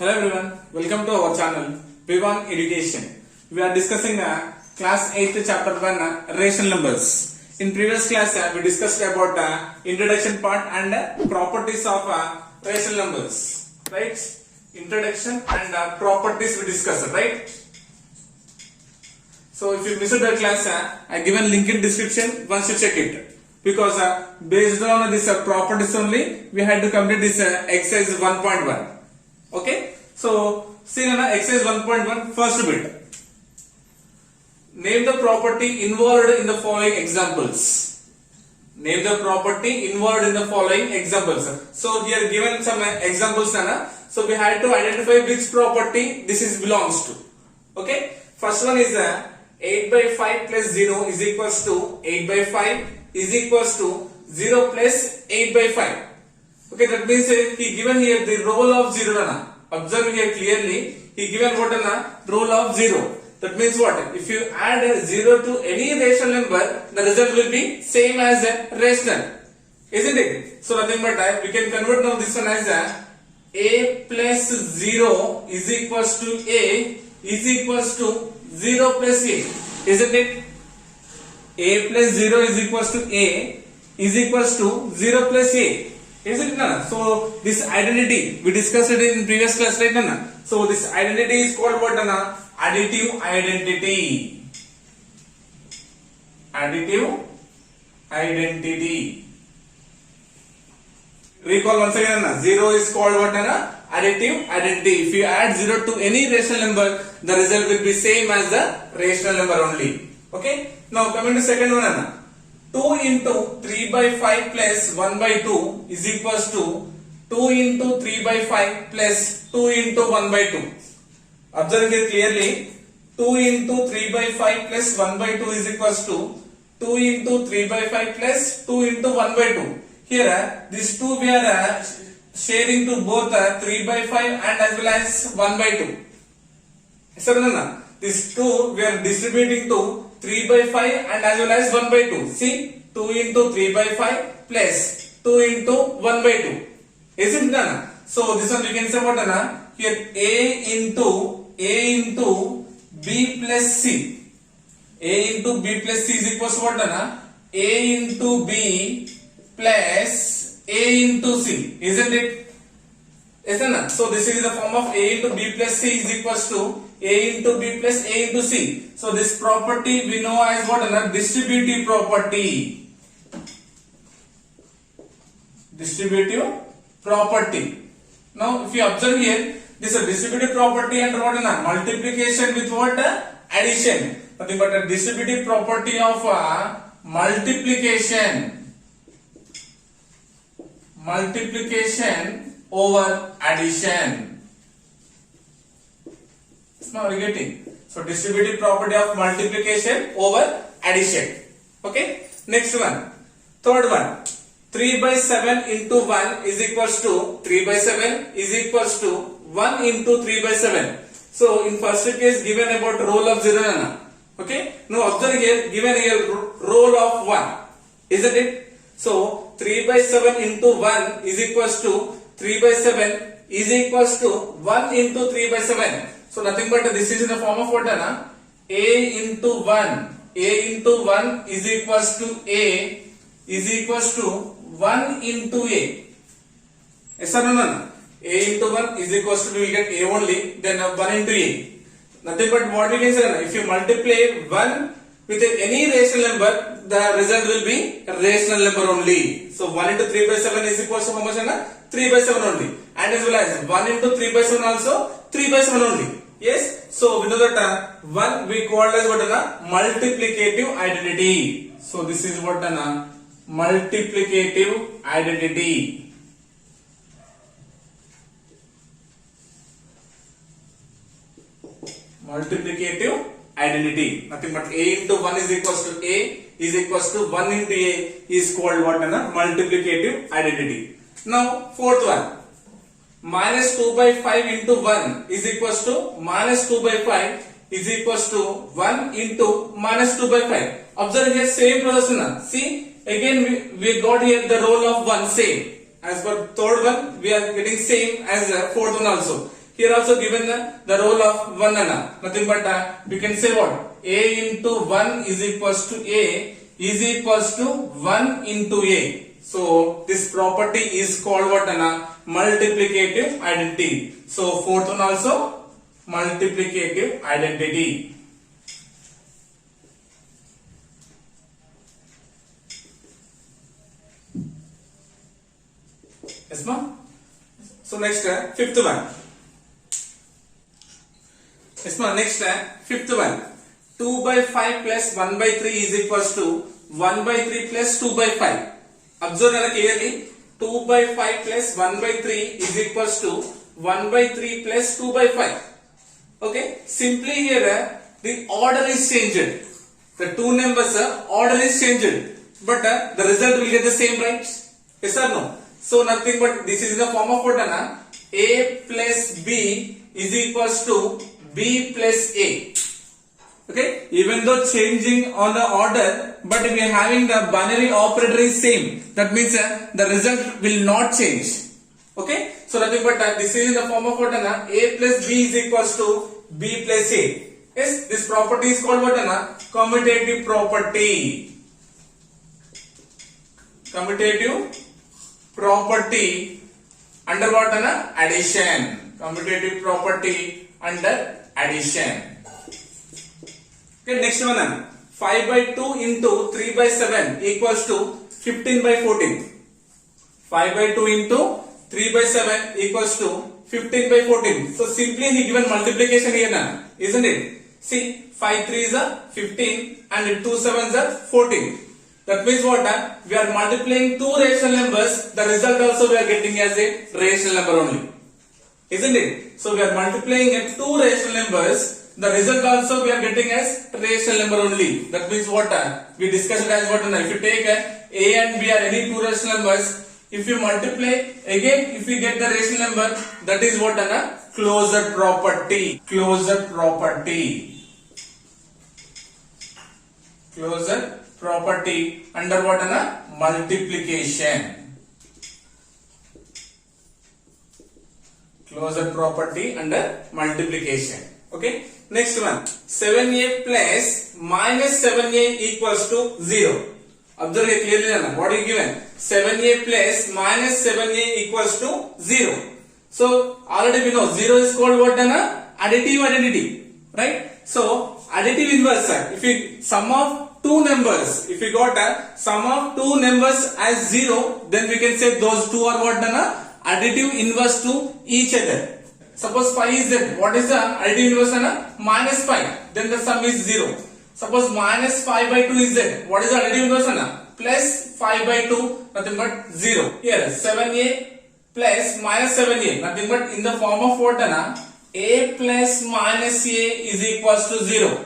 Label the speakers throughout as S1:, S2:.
S1: Hello everyone, welcome to our channel Vivan Education. We are discussing class 8th chapter 1 rational numbers. In previous class we discussed about introduction part and properties of rational numbers. Right? Introduction and properties we discussed, right? So if you missed the class, I given link in description. Once you check it. Because based on this properties only, we had to complete this exercise 1.1. Okay, so see now exercise 1.1 first bit. Name the property involved in the following examples. Name the property involved in the following examples. So here given some examples, so we had to identify which property this is belongs to. Okay, first one is 8 by 5 plus 0 is equals to 8 by 5 is equals to 0 plus 8 by 5. Okay, that means he given here the role of 0. Observe here clearly, he given what role of 0. That means what? If you add 0 to any rational number, the result will be same as a rational. Isn't it? So nothing but we can convert now this one as a plus 0 is equals to a is equals to 0 plus a. Isn't it? A plus 0 is equals to a is equals to 0 plus a. Isn't it? So this identity we discussed it in previous class, right? So this identity is called what? Additive identity. Additive identity. Recall once again, 0 is called what? Additive identity. If you add 0 to any rational number, the result will be same as the rational number only. Okay. Now coming to second one, 2 into 3 by 5 plus 1 by 2 is equals to 2 into 3 by 5 plus 2 into 1 by 2. Observe here clearly, 2 into 3 by 5 plus 1 by 2 is equals to 2 into 3 by 5 plus 2 into 1 by 2. Here these two we are sharing to both 3 by 5 and as well as 1 by 2. So these two we are distributing to 3 by 5 and as well as 1 by 2. See, 2 into 3 by 5 plus 2 into 1 by 2. Isn't it? So this one we can say what? Here A into B plus C. A into B plus C is equals to what? A into B plus A into C. Isn't it? Isn't it? So this is the form of A into B plus C is equals to A into B plus A into C. So this property we know as what? Distributive property. Distributive property. Now if you observe here, this is a distributive property and what? Multiplication with what? Addition. Nothing but a distributive property of multiplication. Multiplication over addition. Now we are getting. So distributive property of multiplication over addition. Okay. Next one. Third one. 3 by 7 into 1 is equals to 3 by 7 is equals to 1 into 3 by 7. So in first case given about role of 0. Okay. Now observe here given here role of 1. Isn't it? So 3 by 7 into 1 is equals to 3 by 7 is equals to 1 into 3 by 7. So nothing but this is in the form of what? A into 1. A into 1 is equals to A is equals to 1 into A. Yes or no? A into 1 is equals to, we will get A only, then 1 into A. Nothing but what we can say, if you multiply 1 with any rational number, the result will be a rational number only. So 1 into 3 by 7 is equals to how much? 3 by 7 only. And as well as 1 into 3 by 7 also 3 by 7 only. Yes. So we know that 1 we call as what? Multiplicative identity. So this is what? Multiplicative identity. Multiplicative identity. Nothing but A into 1 is equals to A is equals to 1 into A is called what? Multiplicative identity. Now fourth one. Minus 2 by 5 into 1 is equals to minus 2 by 5 is equals to 1 into minus 2 by 5. Observe here same process. See, again we got here the role of 1 same. As per third one, we are getting same as fourth one also. Here also given the role of 1 nothing but we can say what? A into 1 is equals to A is equals to 1 into A. So this property is called what? Multiplicative identity. So fourth one also multiplicative identity. Yes, ma'am. So next fifth one. Yes, ma'am. Next fifth one. 2 by 5 plus 1 by 3 is equals to 1 by 3 plus 2 by 5. Observe clearly. 2 by 5 plus 1 by 3 is equals to 1 by 3 plus 2 by 5. Okay. Simply here the order is changed. The two numbers order is changed. But the result will get the same, right? Yes or no? So nothing but this is in the form of what? A plus B is equals to B plus A. Okay, even though changing on the order, but we are having the binary operator is same. That means the result will not change. Okay, so nothing but this is in the form of what? A plus B is equals to B plus A. Yes, this property is called what? Commutative property. Commutative property under what? Addition. Commutative property under addition. Okay, next one. 5 by 2 into 3 by 7 equals to 15 by 14. 5 by 2 into 3 by 7 equals to 15 by 14. So simply he given multiplication here now, isn't it? See, 5 3s are 15 and 2 7s are 14. That means what? We are multiplying two rational numbers. The result also we are getting as a rational number only. Isn't it? So we are multiplying two rational numbers. The result also we are getting as rational number only. That means what? We discussed as what? If you take A and B are any two rational numbers, if you multiply again, if you get the rational number, that is what? Closure property. Closure property. Closure property under what? Multiplication. Closure property under multiplication. Okay. Next one. 7a plus minus 7a equals to 0. Observe here clearly. What is given? 7a plus minus 7a equals to 0. So already we know 0 is called what? Additive identity. Right? So additive inverse. If we sum of two numbers, if we got a sum of two numbers as 0, then we can say those two are what? Additive inverse to each other. Suppose pi is there. What is the additive inverse? Minus pi. Then the sum is 0. Suppose minus 5 by 2 is there. What is the additive inverse? Plus 5 by 2, nothing but 0. Here 7a plus minus 7a, nothing but in the form of what? A plus minus a is equals to 0.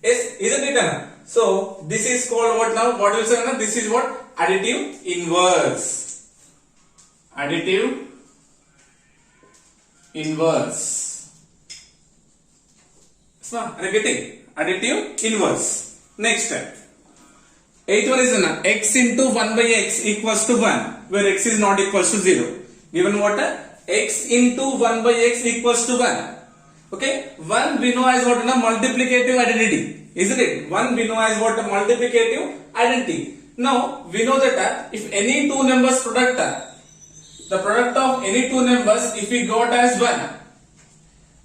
S1: Yes, isn't it? So this is called what now? What will say? This is what? Additive inverse. Additive inverse. So, are you getting? Additive inverse. Next step. 8th one is x into 1 by x equals to 1, where x is not equals to 0. Given what? X into 1 by x equals to 1. Okay, 1 we know as what? Multiplicative identity. Isn't it? 1 we know as what? Multiplicative identity. Now we know that if any two numbers product, the product of any two numbers, if we got as 1,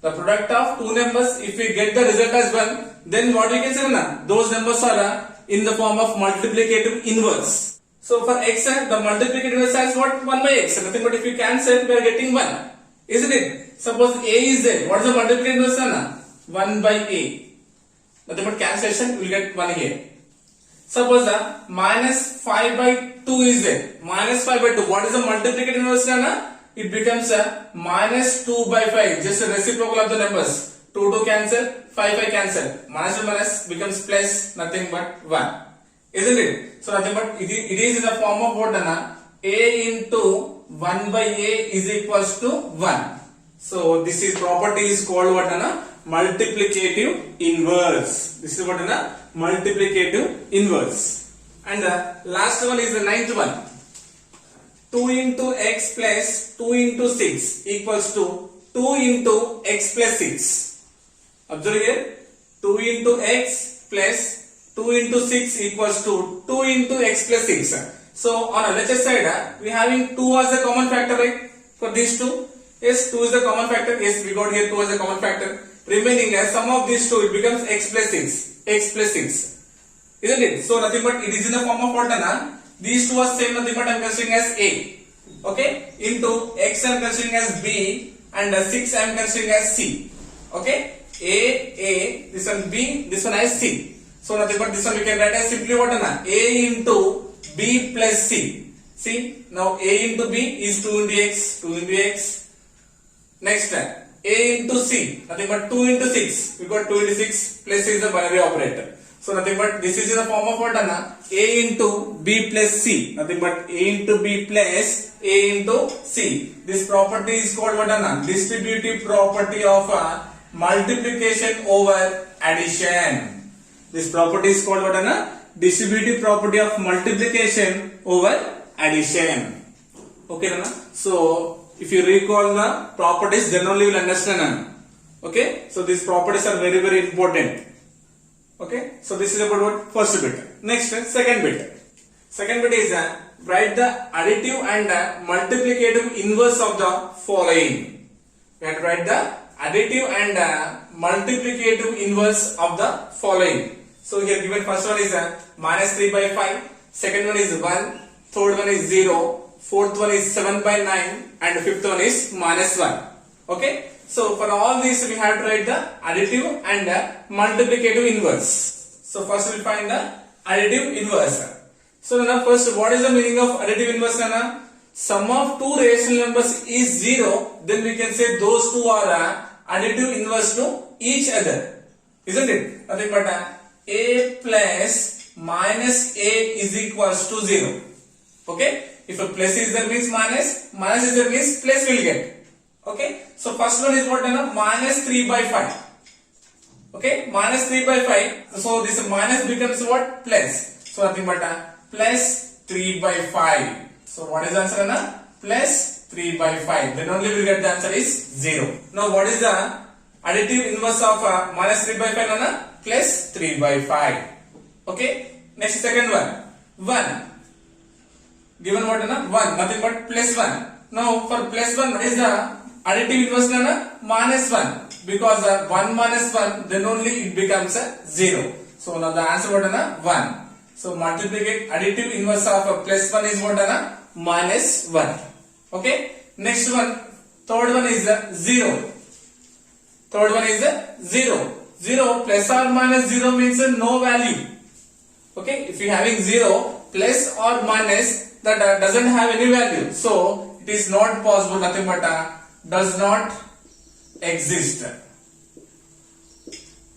S1: the product of two numbers, if we get the result as 1, then what we can say? Those numbers are in the form of multiplicative inverse. So for x, the multiplicative inverse is what? 1 by x. Nothing but if we cancel, we are getting 1. Isn't it? Suppose a is there. What is the multiplicative inverse? 1 by a. Nothing but cancellation, we will get 1 here. Suppose minus 5 by 2 is there. Minus 5 by 2. What is the multiplicative inverse? It becomes minus 2 by 5. Just a reciprocal of the numbers. 2 to cancel, 5 cancel. Minus to minus becomes plus, nothing but 1. Isn't it? So nothing but it is in the form of what? A into 1 by a is equals to 1. So this is property is called what? Multiplicative inverse. This is what? Multiplicative inverse. And last one is the 9th one. 2 into x plus 2 into 6 equals to 2 into x plus 6. Observe here, 2 into x plus 2 into 6 equals to 2 into x plus 6. So on LHS side, we having 2 as a common factor, right? For these two, yes, 2 is the common factor. Yes, we got here 2 as a common factor. Remaining as sum of these two, it becomes x plus 6. X plus 6. Isn't it? So nothing but it is in the form of what? These two are same, nothing but I am considering as a. Okay? Into x I am considering as b and 6 I am considering as c. Okay? A, this one b, this one as c. So nothing but this one we can write as simply what? A into b plus c. See? Now a into b is 2 into x, 2 into x. Next a into c, nothing but 2 into 6. We got 2 into 6 plus is the binary operator. So nothing but this is in the form of what? A into b plus c. Nothing but a into b plus a into c. This property is called what? Distributive property of multiplication over addition. This property is called what? Distributive property of multiplication over addition. Okay, Nana? So if you recall the properties, then only you will understand. Okay, so these properties are very, very important. Okay, so this is about what? First bit. Next, second bit. Second bit is write the additive and multiplicative inverse of the following. We have to write the additive and multiplicative inverse of the following. So here given first one is minus 3 by 5, second one is 1, third one is 0, fourth one is 7 by 9 and fifth one is minus 1. Okay. So for all these we have to write the additive and multiplicative inverse. So first we will find the additive inverse. So now first, what is the meaning of additive inverse? Sum of two rational numbers is 0, then we can say those two are additive inverse to each other. Isn't it? Nothing but a plus minus a is equals to 0. Okay. If a plus is there means minus, minus is there means plus will get. Okay. So first one is what? Minus 3 by 5. Okay. Minus 3 by 5. So this minus becomes what? Plus. So nothing but plus 3 by 5. So what is the answer? Plus 3 by 5. Then only we will get the answer is 0. Now what is the additive inverse of minus 3 by 5? Plus 3 by 5. Okay. Next second one. 1. Given what? 1. Nothing but plus 1. Now for plus 1, what is the additive inverse? Minus 1. Because 1 minus 1, then only it becomes 0. So now the answer what? 1. So multiplicate additive inverse of plus 1 is what? Minus 1. Okay. Next one. Third one is 0. Third one is 0. 0 plus or minus 0 means no value. Okay. If you are having 0 plus or minus, that doesn't have any value. So it is not possible. Nothing but does not exist.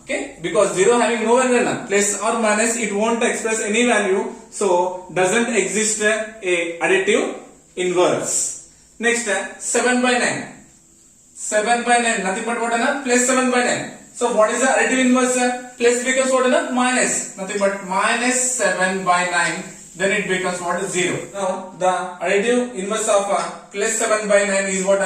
S1: Okay. Because 0 having no value, plus or minus, it won't express any value. So doesn't exist a additive inverse. Next 7 by 9. 7 by 9. Nothing but what? Plus 7 by 9. So what is the additive inverse? Plus becomes what? Minus. Nothing but minus 7 by 9. Then it becomes what? 0. Now the additive inverse of plus 7 by 9 is what?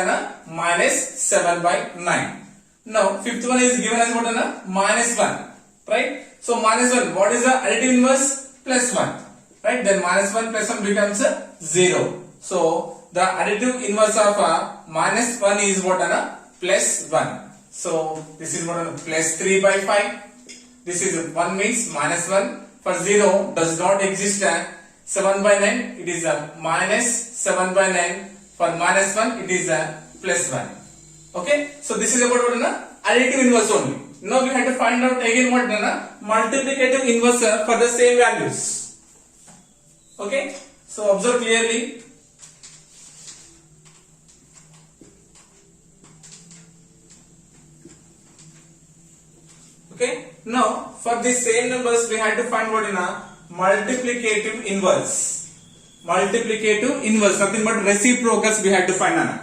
S1: Minus 7 by 9. Now fifth one is given as what? Minus 1. Right? So minus 1. What is the additive inverse? Plus 1. Right? Then minus 1 plus 1 becomes 0. So the additive inverse of minus 1 is what? Plus 1. So this is what? Plus 3 by 5. This is 1 means minus 1. For 0 does not exist. 7 by 9 it is minus 7 by 9. For minus 1 it is plus 1. Okay. So this is about what? Additive inverse only. Now we have to find out again what? Multiplicative inverse for the same values. Okay. So observe clearly. Okay. Now for the same numbers we have to find what? Multiplicative inverse. Multiplicative inverse. Nothing but reciprocals we have to find.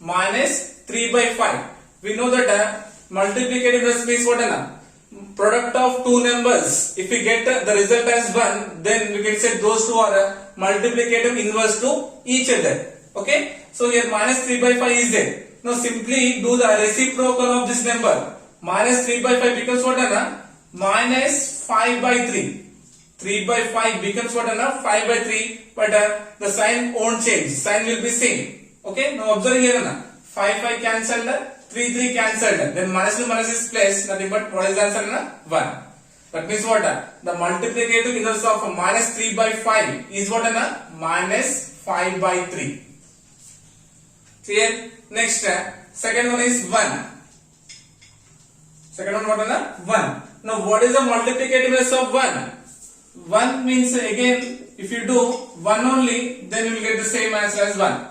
S1: Minus 3 by 5. We know that multiplicative inverse means what? Product of two numbers. If we get the result as 1, then we can say those two are multiplicative inverse to each other. Okay. So here minus 3 by 5 is there. Now simply do the reciprocal of this number. Minus 3 by 5 becomes what, Anna? Minus 5 by 3. 3 by 5 becomes what, Anna? 5 by 3. But the sign won't change. Sign will be same. Okay. Now observe here, Anna. 5 cancelled. 3 cancelled. Then minus to minus is placed. Nothing but what is the answer, Anna? 1. That means what? The multiplicative inverse of minus 3 by 5 is what, Anna? Minus 5 by 3. Clear? Next, second one is 1. Second one what, Anna? 1. Now what is the multiplicative inverse of 1? 1 means again if you do 1 only, then you will get the same answer as 1.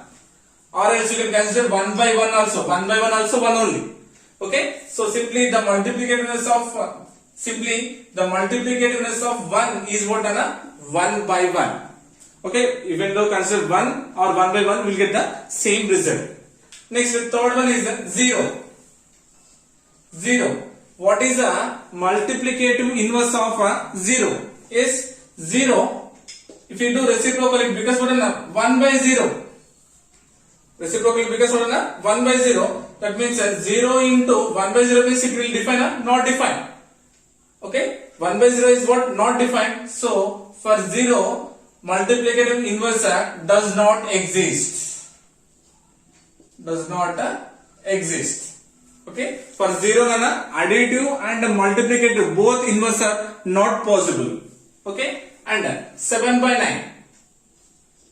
S1: Or else you can consider 1 by 1 also. 1 by 1 also 1 only. Okay? So simply the multiplicativeness of 1 is what, Anna? 1 by 1. Okay? Even though consider 1 or 1 by 1, we will get the same result. Next, the third one is 0. 0. What is the multiplicative inverse of 0? Is 0. If you do reciprocal, it becomes what, Anna? 1 by 0. Reciprocal becomes what, Anna? 1 by 0. That means 0 into 1 by 0 means it will define, not define. Okay? 1 by 0 is what? Not defined. So, for 0, multiplicative inverse does not exist. Does not exist. Okay? For 0, Nana, additive and multiplicative both inverse are not possible. Okay? And 7 by 9.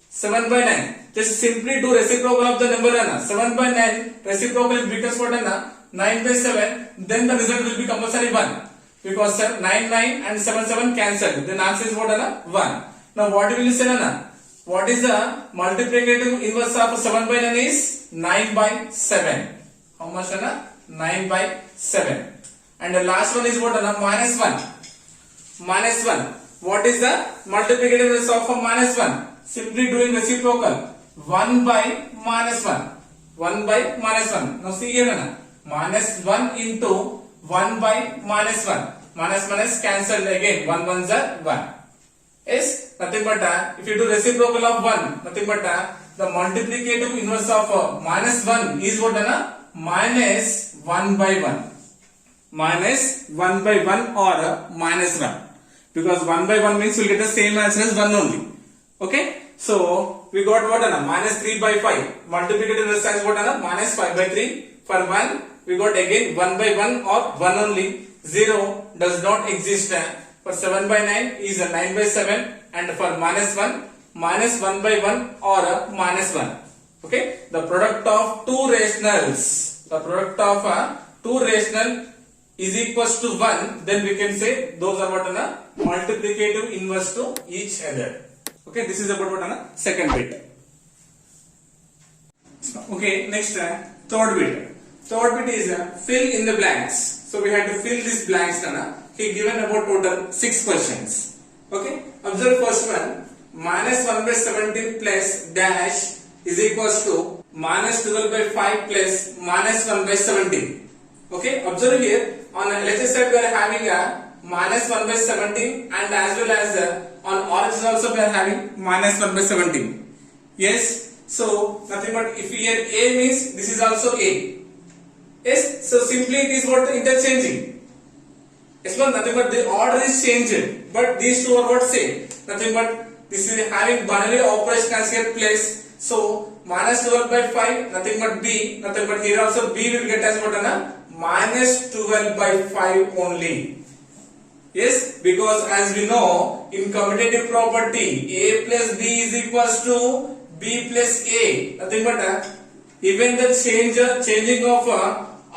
S1: 7 by 9. Just simply do reciprocal of the number, Nana. 7 by 9 reciprocal becomes what, Nana? 9 by 7. Then the result will be compulsory 1. Because 9 and 7 cancelled. Then answer is what, Nana? 1. Now what will you say, Nana? What is the multiplicative inverse of 7 by 9 is 9 by 7. How much, Nana? 9 by 7. And the last one is what, Nana? Minus 1. Minus 1. What is the multiplicative inverse of minus 1? Simply doing reciprocal. 1 by minus 1. 1 by minus 1. Now see here, Nana. Minus 1 into 1 by minus 1. Minus cancelled again. 1 ones are 1. Is nothing but if you do reciprocal of 1, nothing but the multiplicative inverse of minus 1 is what, Anna? Minus 1 by 1. Minus 1 by 1 or minus 1. Because 1 by 1 means you will get the same answer as 1 only. Okay? So, we got what, Anna? Minus 3 by 5. Multiplicative inverse is what, Anna? Minus 5 by 3. For 1, we got again 1 by 1 or 1 only. 0 does not exist. For 7 by 9 is 9 by 7, and for minus 1 by 1 or minus 1. Okay, the product of two rationals, is equals to 1, then we can say those are what, Anna? Multiplicative inverse to each other. Okay, this is about what, Anna? Second bit. Okay, next third bit. Third bit is fill in the blanks. So we had to fill these blanks, Anna. He given about total 6 questions. Okay, observe first one. Minus 1 by 17 plus dash is equals to minus 12 by 5 plus minus 1 by 17. Okay, observe here. On LHS side we are having a minus 1 by 17, and as well as on origin also we are having minus 1 by 17. Yes, so nothing but if here A means this is also A. Yes, so simply it is what? Interchanging. Yes, but nothing but the order is changed, but these two are what? Same. Nothing but this is having binary operation as here place. So minus 12 by 5, nothing but B, nothing but here also B will get as what, Anna? Minus 12 by 5 only. Yes, because as we know in commutative property, A plus B is equals to B plus A. Nothing but even the changing of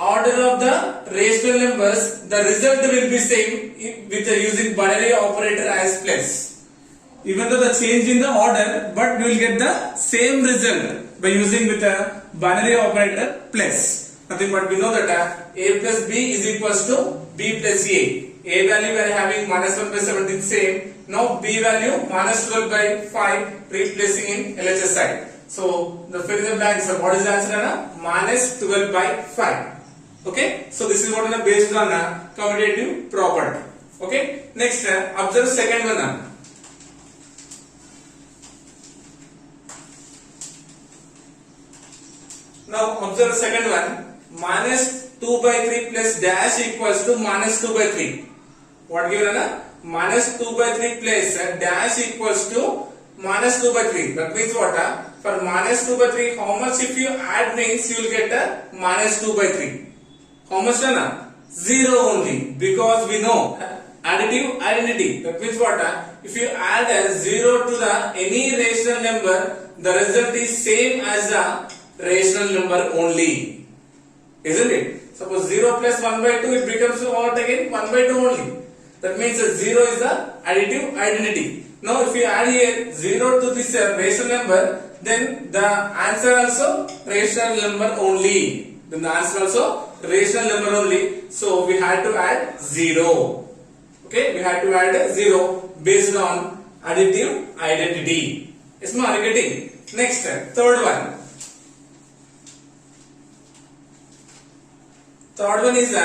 S1: order of the rational numbers, the result will be same with using binary operator as plus. Even though the change in the order, but we will get the same result by using with a binary operator plus. Nothing but we know that A plus B is equals to B plus A. A value we are having minus 1 by 17 same. Now B value minus 12 by 5 replacing in LHS side. So the fill in the blanks, what is the answer, Anna? Minus 12 by 5. Okay, so this is what is based on commutative property. Okay, next observe second one. Now observe second one. Minus 2 by 3 plus dash equals to minus 2 by 3. What given na? Minus 2 by 3 plus dash equals to minus 2 by 3. That means what? For minus 2 by 3, how much if you add means you will get minus 2 by 3. How much na? 0 only, because we know additive identity. That means what? If you add 0 to the any rational number, the result is same as the rational number only, isn't it? Suppose 0 plus 1 by 2, it becomes what again? 1 by 2 only. That means 0 is the additive identity. Now if you add here 0 to this rational number, then the answer also rational number only. Then the answer also rational number only. So we had to add 0. Okay, we had to add 0 based on additive identity. Is my getting? Next, third one. Third one is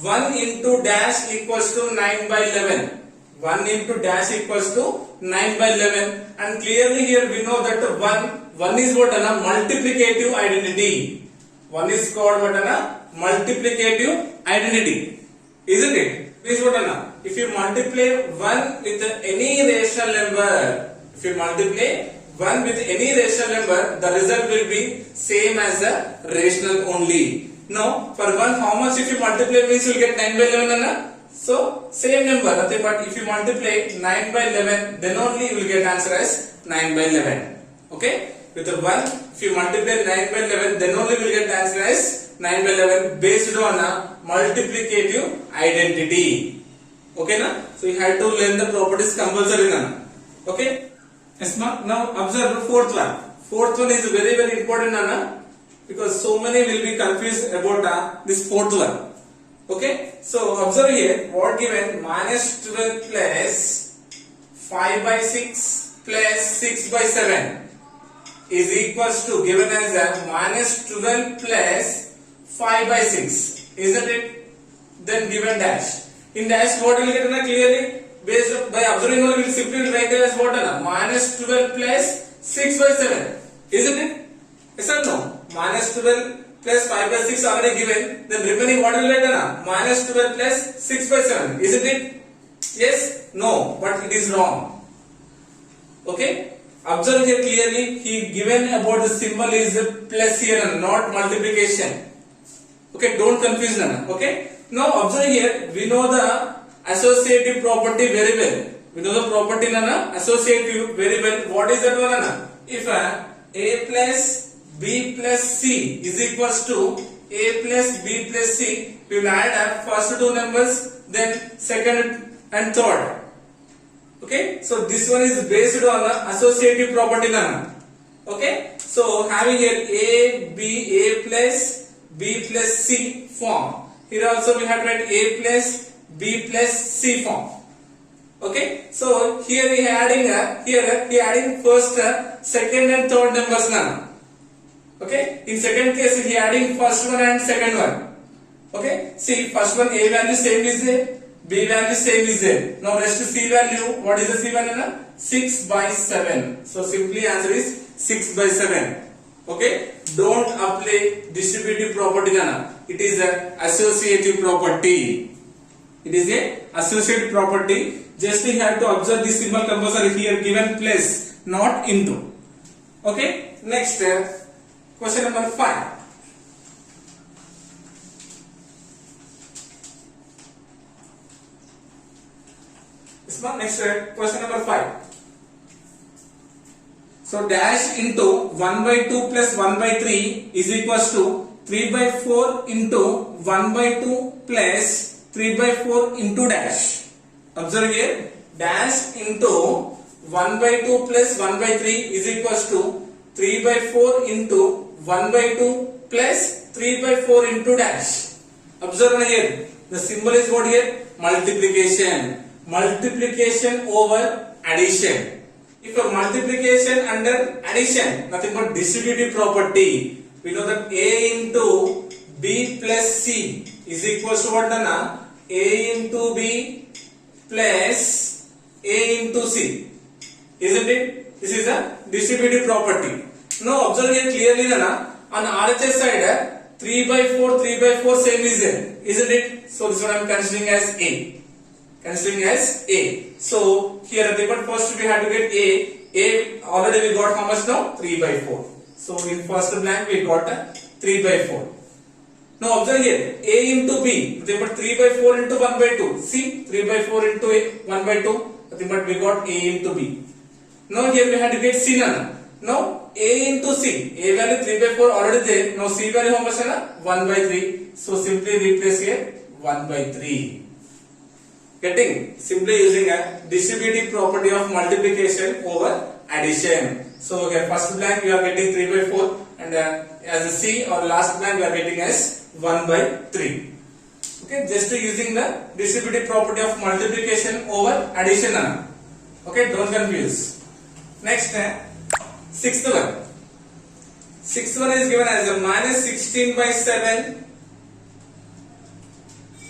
S1: 1 into dash equals to 9 by 11. 1 into dash equals to 9 by 11. And clearly here we know that 1 is what? A multiplicative identity. 1 is called what? A multiplicative identity. Isn't it? This is what? If you multiply 1 with any rational number, if you multiply 1 with any rational number, the result will be same as a rational only. Now, for 1, how much if you multiply means you will get 9 by 11, so same number, nothing but if you multiply 9 by 11, then only you will get answer as 9 by 11. Okay? With 1, if you multiply 9 by 11, then only you will get answer as 9 by 11 based on a multiplicative identity. Okay, na? So you have to learn the properties compulsory, na? Okay? Yes, ma? Now observe fourth one. Fourth one is very very important, na? Because so many will be confused about this fourth one. Okay? So observe here, what given? Minus 12 plus 5 by 6 plus 6 by 7 is equals to, given as minus 12 plus 5 by 6. Isn't it? Then given dash. In dash what will get clearly? Based by observing only we will simply write it as what? Minus 12 plus 6 by 7. Isn't it? Yes or no? Minus 12 plus 5 by 6 already given. Then remaining what will get? Minus 12 plus 6 by 7. Isn't it? Yes? No. But it is wrong. Okay? Observe here clearly. He given about the symbol is plus here, not multiplication. Okay? Don't confuse them. Okay? Now observe here, we know the associative property very well. We know the property associative very well. What is that one? If A plus B plus C is equals to A plus B plus C, we will add first two numbers, then second and third. Okay, so this one is based on associative property. Okay, so having here A plus B plus C form. Here also we have to write A plus B plus C form. Okay, so here we are adding first, second and third numbers now. Okay, in second case he adding first one and second one. Okay, see first one A value same is there, B value same is there. Now rest C value, what is the C value? 6 by 7. So simply answer is 6 by 7. Okay, don't apply distributive property, it is a associative property. It is a associative property. Just you have to observe this symbol compulsory here given plus, not into. Okay, next question number 5. Next question number 5. So dash into 1 by 2 plus 1 by 3 is equals to 3 by 4 into 1 by 2 plus 3 by 4 into dash. Observe here, dash into 1 by 2 plus 1 by 3 is equals to 3 by 4 into 1 by 2 plus 3 by 4 into dash. Observe here, the symbol is what here? Multiplication. Multiplication over addition. If a multiplication under addition, nothing but distributive property. We know that A into B plus C is equals to what? A into B plus A into C. Isn't it? This is a distributive property. Now observe here clearly, On RHS side, 3 by 4, 3 by 4 same is there, isn't it? So this one I am considering as A. Considering as A. So here at the first we have to get A. A already we got how much now? 3 by 4. So in first blank we got 3 by 4. Now observe here, A into B, nothing but 3 by 4 into 1 by 2. See, 3 by 4 into 1 by 2, nothing but we got A into B. Now here we have to get C nana. Now A into C, A value 3 by 4 already there. Now C value how much nana? 1 by 3. So simply replace here 1 by 3. Getting? Simply using a distributive property of multiplication over addition. So here first blank we are getting 3 by 4 and as a C or last blank we are getting as 1 by 3. Okay, just using the distributive property of multiplication over addition. Okay, don't confuse. Next, sixth one. Sixth one is given as a minus 16 by 7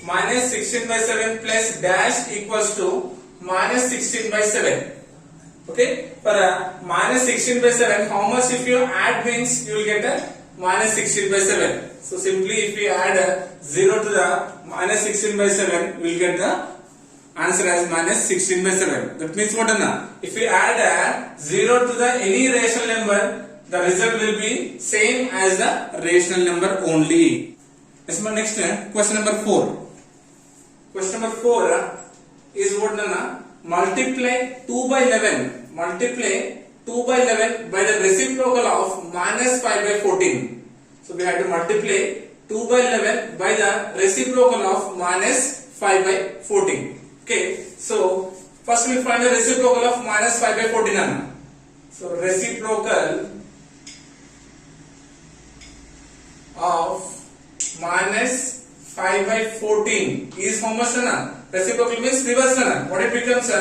S1: minus 16 by 7 plus dash equals to minus 16 by 7. Okay, for minus 16 by 7, how much if you add means you will get a minus 16 by 7. So simply if we add 0 to the minus 16 by 7, we will get the answer as minus 16 by 7. That means what? If we add 0 to the any rational number, the result will be same as the rational number only. Yes, next question number 4. Question number 4 is what? Multiply 2 by 11. Multiply 2 by 11 by the reciprocal of minus 5 by 14. So we have to multiply 2 by 11 by the reciprocal of minus 5 by 14. Okay. So first we find the reciprocal of minus 5 by 14. So reciprocal of minus 5 by 14 is how much? Reciprocal means reverse. What it becomes?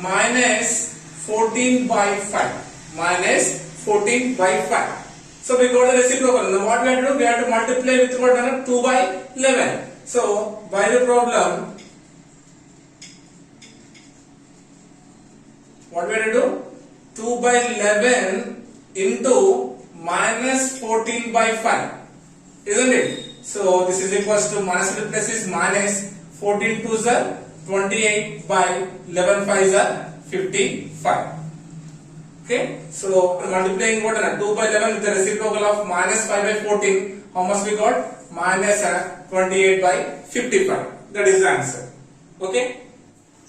S1: Minus 14 by 5. Minus 14 by 5. So we got the reciprocal. Now what we have to do? We have to multiply with what? 2 by 11. So by the problem, what we have to do? 2 by 11 into minus 14 by 5. Isn't it? So this is equals to minus plus is minus 14 2s are 28 by 11 5s are 55. Okay, so multiplying what? 2 by 11 with the reciprocal of minus 5 by 14. How much we got? Minus 28 by 55. That is the answer. Okay.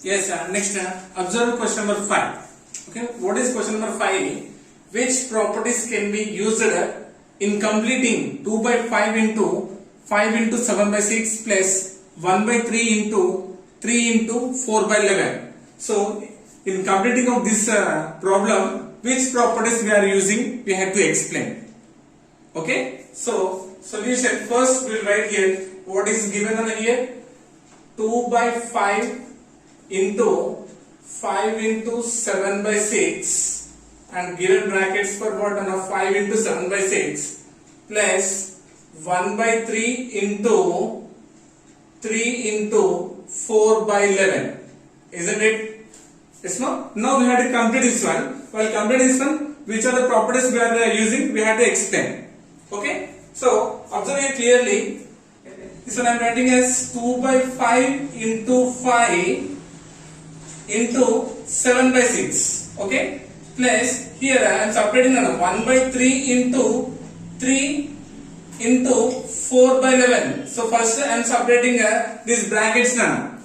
S1: Yes. Next, observe question number 5. Okay, what is question number 5? Which properties can be used in completing 2 by 5 into 5 into 7 by 6 plus 1 by 3 into 3 into 4 by 11. So in completing of this problem, which properties we are using, we have to explain. Okay, so solution, first we will write here what is given on here. 2 by 5 into 5 into 7 by 6 and given brackets for what? 5 into 7 by 6 plus 1 by 3 into 3 into 4 by 11. Isn't it? Yes, no? Now we have to complete this one. While complete this one, which are the properties we are using, we have to explain. Okay? So observe here clearly. This one I am writing as 2 by 5 into 5 into 7 by 6. Okay? Plus here I am separating 1 by 3 into 3 into 4 by 11. So first I am separating these brackets now.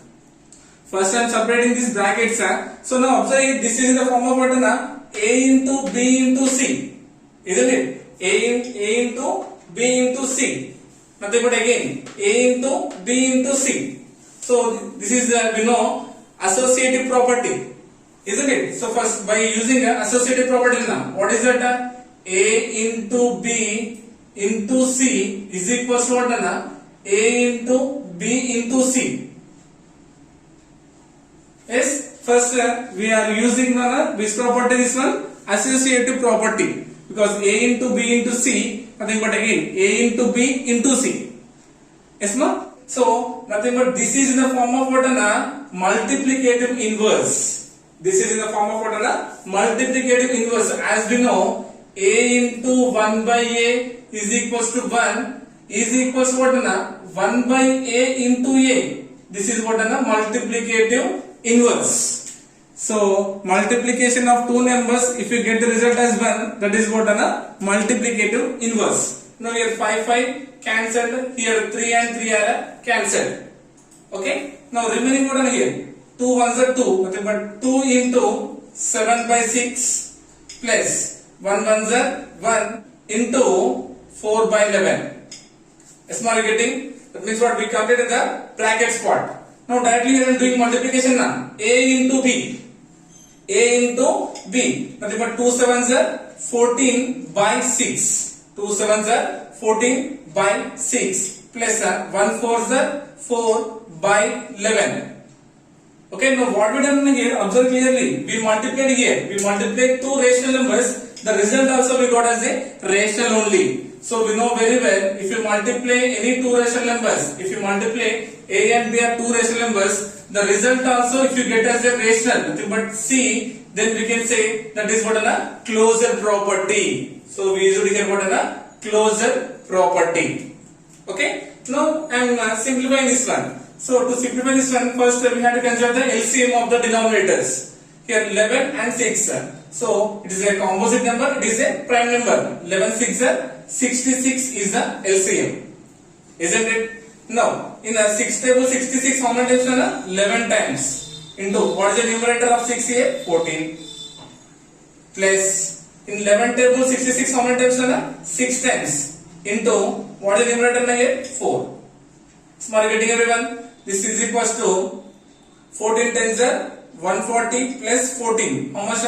S1: First I am separating these brackets. So now observe, this is in the form of what? A into B into C. Isn't it? A into B into C. Nothing but again A into B into C. So this is we know associative property. Isn't it? So first by using associative property now, what is that? A into B into C is equals to what? A into B into C. Yes, first we are using which property? This one, associative property, because A into B into C, nothing but again A into B into C. Yes, no? So nothing but this is in the form of what? Multiplicative inverse. This is in the form of what? Multiplicative inverse. As we know, A into 1 by A is equals to 1 is equals to what na 1 by a into a. This is what na multiplicative inverse. So multiplication of two numbers, if you get the result as 1, that is what na multiplicative inverse. Now here 5 cancelled, here 3 and 3 are cancelled. Okay. Now remaining what here 2 ones are 2, nothing but 2 into 7 by 6 plus 1 ones are 1 into 4 by 11. Is my getting? That means what we completed the brackets part. Now directly we are doing multiplication now. A into B. A into B. Nothing but 2 sevens are 14 by 6. 2 sevens are 14 by 6 plus 1 fours are 4 by 11. Okay, now what we done here, observe clearly, we multiplied here, we multiplied two rational numbers, the result also we got as a rational only. So we know very well, if you multiply any two rational numbers, if you multiply A and B are two rational numbers, the result also if you get as a rational, nothing but C, then we can say that is what a closure property. So we usually get what a closure property. Okay, now I am simplifying this one. So to simplify this one, first we have to consider the LCM of the denominators. Here 11 and 6. So it is a composite number, it is a prime number. 11 6 66 is the LCM. Isn't it? Now in a 6 table 66 how many times? 11 times into what is the numerator of 6 here? 14 plus in 11 table 66 how many times? 6 times into what is the numerator here? 4. Small getting everyone. This is equals to 14 times 140 plus 14. How much?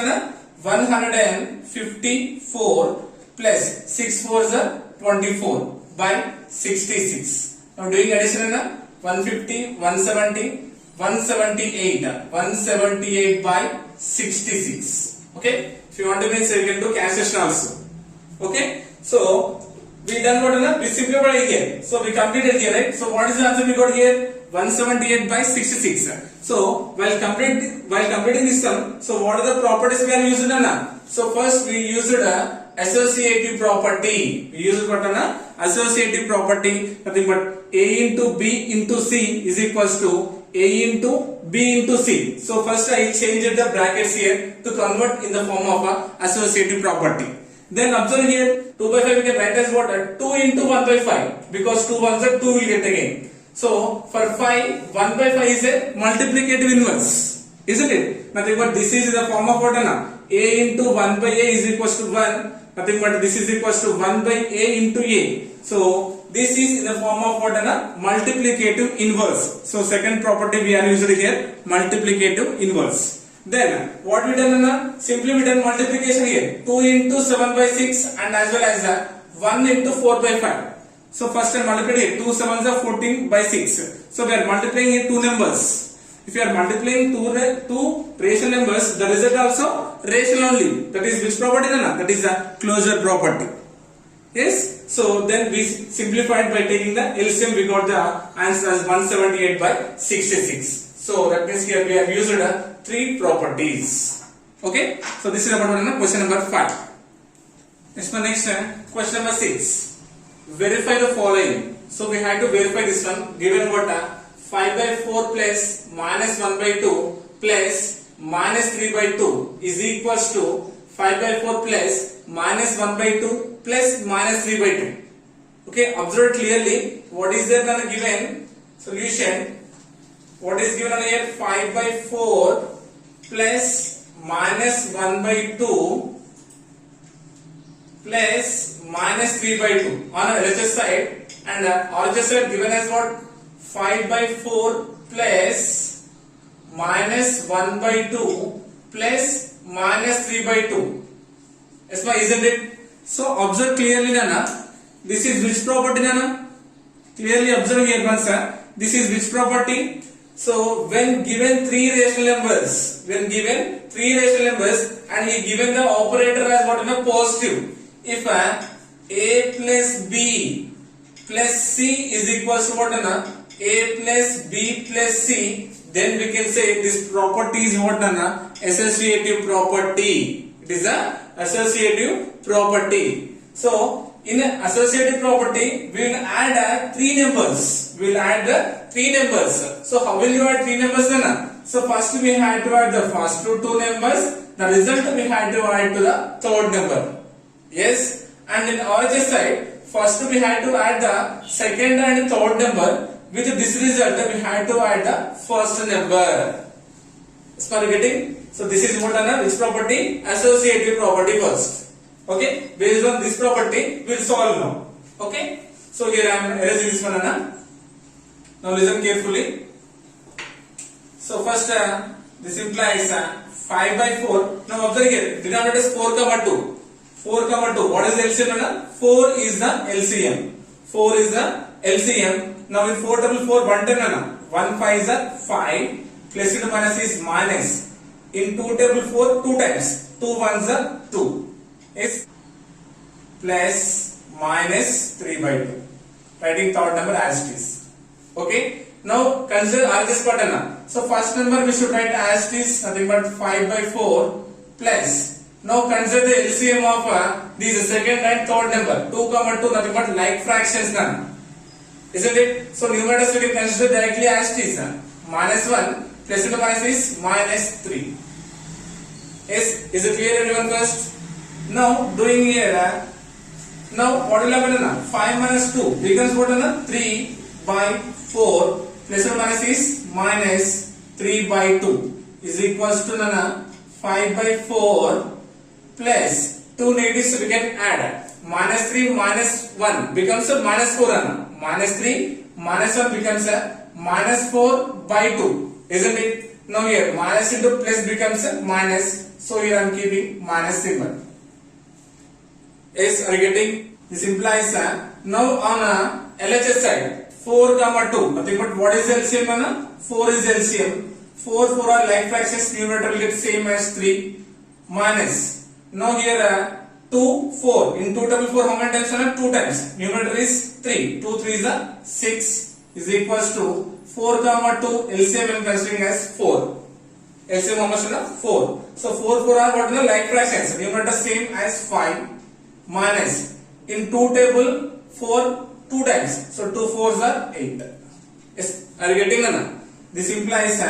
S1: 154 plus 6 fours 24 by 66. Now doing addition 150, 170, 178. 178 by 66. Okay. If you want to means you can do cancellation also. Okay. So we done what? We simplified here. So we completed here, right? So what is the answer we got here? 178 by 66. So while completing this sum, so what are the properties we are using? So first we used associative property. We used what? Associative property. Nothing but A into B into C is equals to A into B into C. So first I changed the brackets here to convert in the form of associative property. Then observe here 2 by 5 we can write as what? 2 into 1 by 5 because 2 ones are 2 will get again. So for 5 1 by 5 is a multiplicative inverse, isn't it? Nothing but this is the form of what? A into 1 by A is equals to 1. Nothing but this is equals to 1 by A into A. So this is in the form of what? Multiplicative inverse. So second property we are using here, multiplicative inverse. Then what we done? Simply we done multiplication here. 2 into 7 by 6 and as well as 1 into 4 by 5. So first I multiplied here. 2 7s are 14 by 6. So we are multiplying here two numbers. If you are multiplying two rational numbers, the result also rational only. That is which property? That is the closure property. Yes. So then we simplified by taking the LCM. We got the answer as 178 by 66. So that means here we have used three properties. Okay. So this is about question number 5. Next question number 6. Verify the following. So we had to verify this one. Given what? 5 by 4 plus minus 1 by 2 plus minus 3 by 2 is equals to 5 by 4 plus minus 1 by 2 plus minus 3 by 2. Okay, observe clearly what is there on the given solution. What is given on here? 5 by 4 plus minus 1 by 2 plus minus 3 by 2 on a LHS side, and RHS side given as what? 5 by 4 plus minus 1 by 2 plus minus 3 by 2. Yes, isn't it? So observe clearly, Nana. This is which property, Nana? Clearly observe here once. This is which property? So when given three rational numbers, and he given the operator as what? Positive. If A plus B plus C is equals to what? A plus B plus C, then we can say this property is what? Associative property. It is a associative property. So in associative property, we will add three numbers. We will add three numbers. So how will you add three numbers then? So first we had to add the first two numbers. The result we had to add to the third number. Yes. And in RHS side, first we had to add the second and third number. With this result, we had to add the first number. Is you getting? So this is what which property? Associative property first. Okay. Based on this property, we will solve now. Okay. So here I am erasing this one. Now listen carefully. So first this implies 5 by 4. Now observe here. Denominator is 4 comma 2. 4 comma 2. What is the LCM? 4 is the LCM. 4 is the LCM. Now in 4 double 4 110 1 5 is a 5 plus into minus is minus. In 2 double 4 2 times 2 ones are 2 is plus minus 3 by 2. Writing third number as it is. Okay. Now consider RHS pattern. So first number we should write as it is, nothing but 5 by 4 plus. Now consider the LCM of these second and third number 2 comma 2, nothing but like fractions now. Isn't it? So numerators we can consider directly as it is. Minus 1 plus into minus is minus 3. Yes, is it clear everyone first? Now doing here, now what will happen? 5 minus 2 becomes what? 3 by 4 plus into minus is minus 3 by 2 is equals to 5 by 4 plus 2 negatives we can add. Minus 3 minus 1 becomes a minus 4. Minus 3 minus 1 becomes a minus 4 by 2. Isn't it? Now here minus into plus becomes a minus. So here I am keeping minus symbol. Yes, are you getting? This implies now on LHS side 4 comma 2. Nothing but what is LCM? 4 is LCM. 4 are like fractions. Numerator will get same as 3 minus. Now here 2 4 in 2 double 4 how many times? 2 times. Numerator is 3. 2 3 is 6 is equals to 4 comma 2 LCM I am considering as 4. LCM how much? 4. So 4 are what? Like fractions. Numerator same as 5 minus in 2 table 4 2 times. So 2 4s are 8. Yes, are you getting that? This implies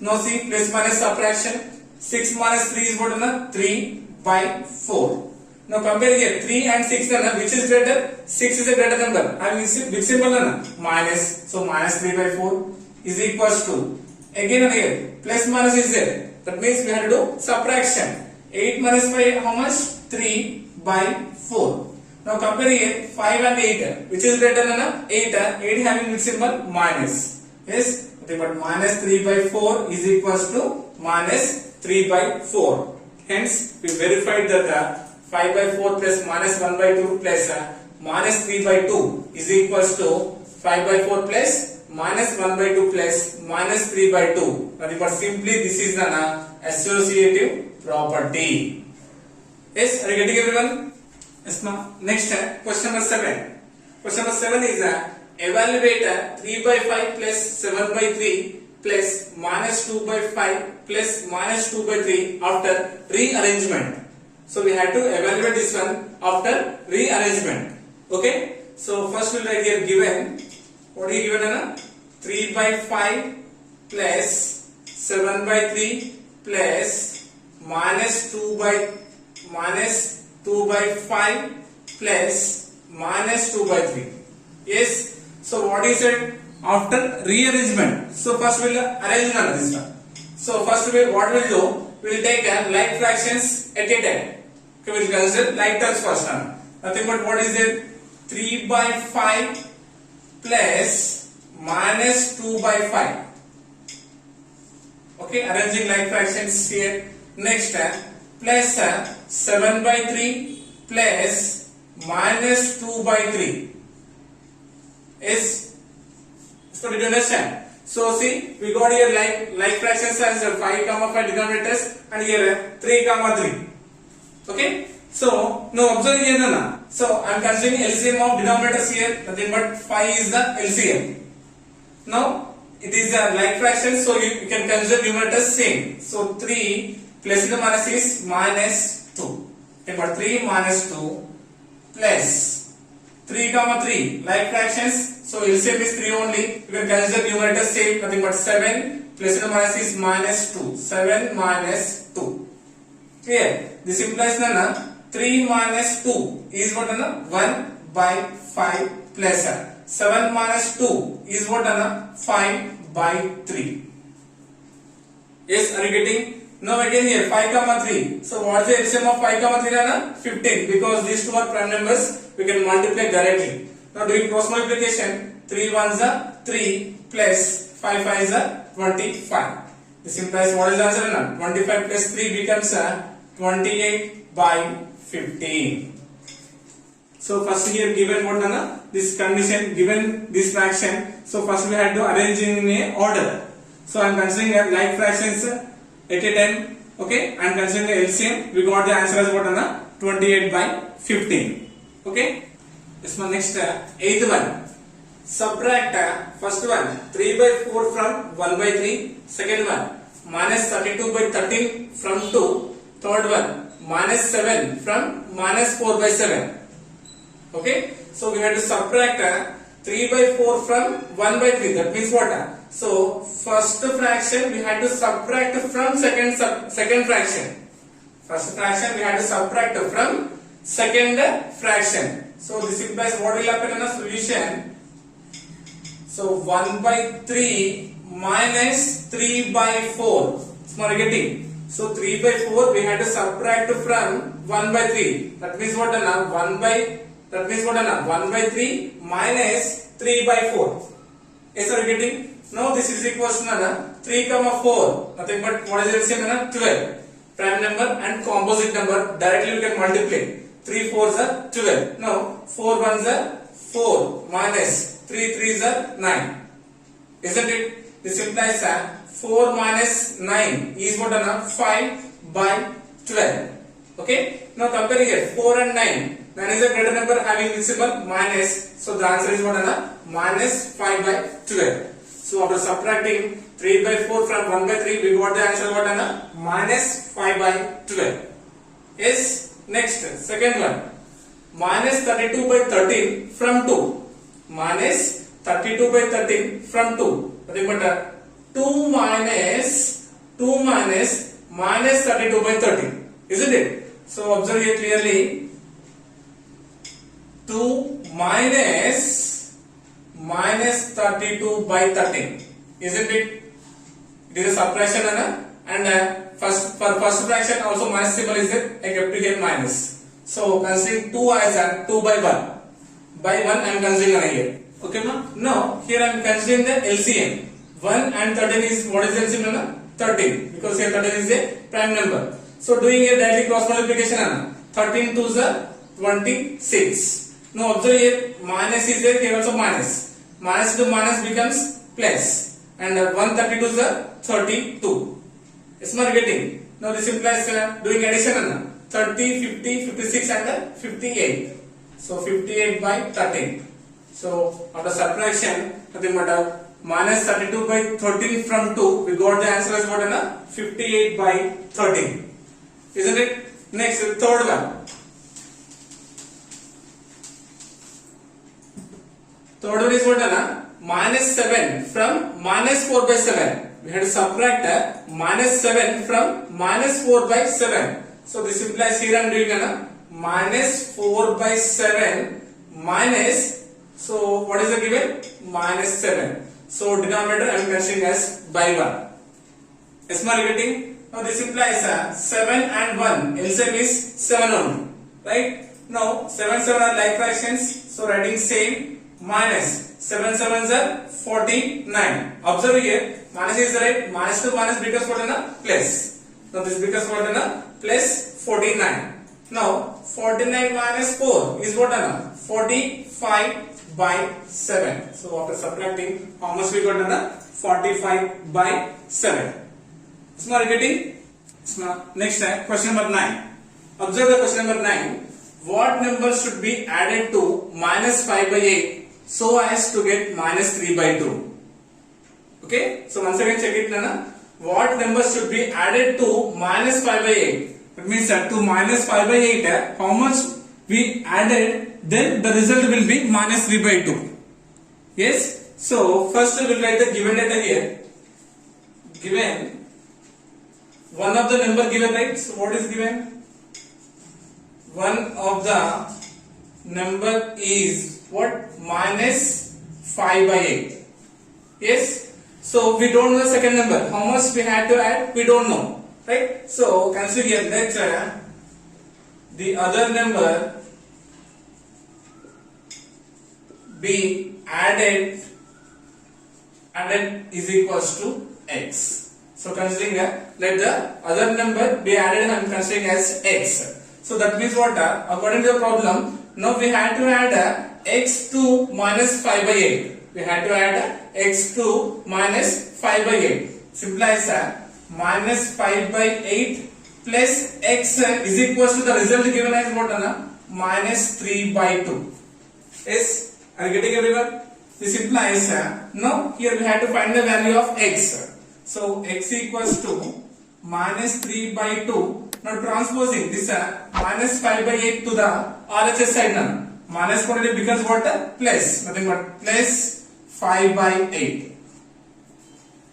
S1: now see plus minus subtraction. 6 minus 3 is what? 3 by 4. Now compare here 3 and 6 which is greater? 6 is a greater number. I mean which symbol? Minus. So minus 3 by 4 is equals to again here plus minus is there. That means we have to do subtraction. 8 minus 5 how much? 3 by 4. Now compare here 5 and 8 which is greater than 8. 8 having which symbol? Minus. Yes. But minus 3 by 4 is equals to minus 3 by 4. Hence we verified that 5 by 4 plus minus 1 by 2 plus minus 3 by 2 is equals to 5 by 4 plus minus 1 by 2 plus minus 3 by 2. Nothing but simply this is an associative property. Yes, are you getting everyone? Yes, now next question number 7. Question number 7 is evaluate 3 by 5 plus 7 by 3 plus minus 2 by 5 plus minus 2 by 3 after rearrangement. So we had to evaluate this one after rearrangement. Okay. So first we'll write here given. What is given? 3 by 5 plus 7 by 3 plus minus 2 by 5 plus minus 2 by 3. Yes. So what is it? After rearrangement. So first we'll arrange this one. So first what we'll do? We'll take like fractions at a time. Okay, we'll consider like terms first. Nothing but what is it? 3 by 5 plus minus 2 by 5. Okay, arranging like fractions here. Next, plus 7 by 3 plus minus 2 by 3. Is so did you understand? So see, we got here like fractions as 5 comma 5 denominators and here 3 comma 3. Okay. So now observe here na. So I am considering LCM of denominators here. Nothing but 5 is the LCM. Now it is a like fraction, so you can consider numerators same. So 3 plus the minus is minus 2. Okay, but 3 minus 2 plus 3 comma 3 like fractions, so LCM is 3 only. You can consider numerator same, nothing but 7 plus or minus is minus 2. 7 minus 2. Clear? This implies na 3 minus 2 is what na 1 by 5 plus 7 minus 2 is what na 5 by 3. Yes, are you getting? Now again here 5 comma 3. So what is the LCM of 5 comma 3 na? 15, because these two are prime numbers. We can multiply directly. Now doing cross multiplication, 3 ones are 3 plus 5 5s are 25. This implies what is the answer now? 25 plus 3 becomes 28 by 15. So first here given what na? This condition, given this fraction. So first we had to arrange in a order. So I am considering like fractions at a time. Okay, I am considering the LCM. We got the answer as what na? 28 by 15. Okay, this one next eighth one. Subtract first one 3 by 4 from 1 by 3. Second one minus 32 by 13 from 2. Third one minus 7 from minus 4 by 7. Okay, so we have to subtract 3 by 4 from 1 by 3. That means what? So first fraction we had to subtract from second fraction. First fraction we had to subtract from second fraction. So this implies what will happen in a solution. So 1 by 3 minus 3 by 4. Small getting. So 3 by 4 we had to subtract from 1 by 3. That means what na 1 by 3 minus 3 by 4. Yes, are you getting? Now this is equals to 3 comma 4. Nothing but what is the LCM na 12. Prime number and composite number directly we can multiply. 3 4s are 12. Now 4 1s are 4 minus 3 3s are 9. Isn't it? This implies 4 minus 9 is what na 5 by 12. Okay. Now compare here 4 and 9. 9 is a greater number having this symbol minus. So the answer is what na minus 5 by 12. So after subtracting 3 by 4 from 1 by 3, we got the answer what na minus 5 by 12. Yes. Next, second one, minus 32 by 13 from 2. Minus 32 by 13 from 2. Nothing but 2 minus minus 32 by 13. Isn't it? So observe here clearly. 2 minus 32 by 13. Isn't it? It is a subtraction and for first fraction also minus symbol is there. I kept here minus. So considering 2 as 2 by 1. By 1 I am considering here. Okay, ma? Now here I am considering the LCM. 1 and 13 is what is the LCM? 13, because here 13 is a prime number. So doing a directly cross multiplication. 13 2s are 26. Now observe here minus is there, here also minus. Minus to minus becomes plus. And 132 is 32. Smart getting. Now this implies doing addition 30, 50, 56 and 58. So 58 by 13. So after subtraction, nothing but minus 32 by 13 from 2, we got the answer as what 58 by 13. Isn't it? Next, third one. Third one is what minus 7 from minus 4 by 7. We had to subtract minus 7 from minus 4 by 7. So this implies here I am doing minus 4 by 7 minus, so what is the given? Minus 7. So denominator I am considering as by 1. Is my getting? Now this implies 7 and 1. LCM is 7 only. Right? Now 7 7 are like fractions. So writing same minus 7 7s are 49. Observe here. Minus is right. Minus to minus becomes what plus. Now this becomes what plus 49. Now 49 minus 4 is what 45 by 7. So after subtracting, how much we got 45 by 7. Smart getting? Next question number 9. Observe the question number 9. What number should be added to minus 5 by 8 so as to get minus 3 by 2? Okay, so once again check it Nana. What number should be added to minus 5 by 8? That means to minus 5 by 8, how much we added then the result will be minus 3 by 2. Yes. So first we will write the given data here. Given one of the number given, right? So what is given? One of the number is what? Minus 5 by 8. Yes. So we don't know the second number. How much we had to add? We don't know, right? So consider here that the other number be added is equals to x. So considering let the other number be added and considering as x. So that means what? According to the problem, now we had to add x to minus 5 by 8. We had to add x to minus 5 by 8. Simplifies minus 5 by 8 plus x is equals to the result given as what? Minus 3 by 2. Yes, are you getting everyone? This implies now here we have to find the value of x. So x equals to minus 3 by 2. Now transposing this minus 5 by 8 to the RHS side now. Minus quantity becomes what? Plus, nothing but plus 5 by 8.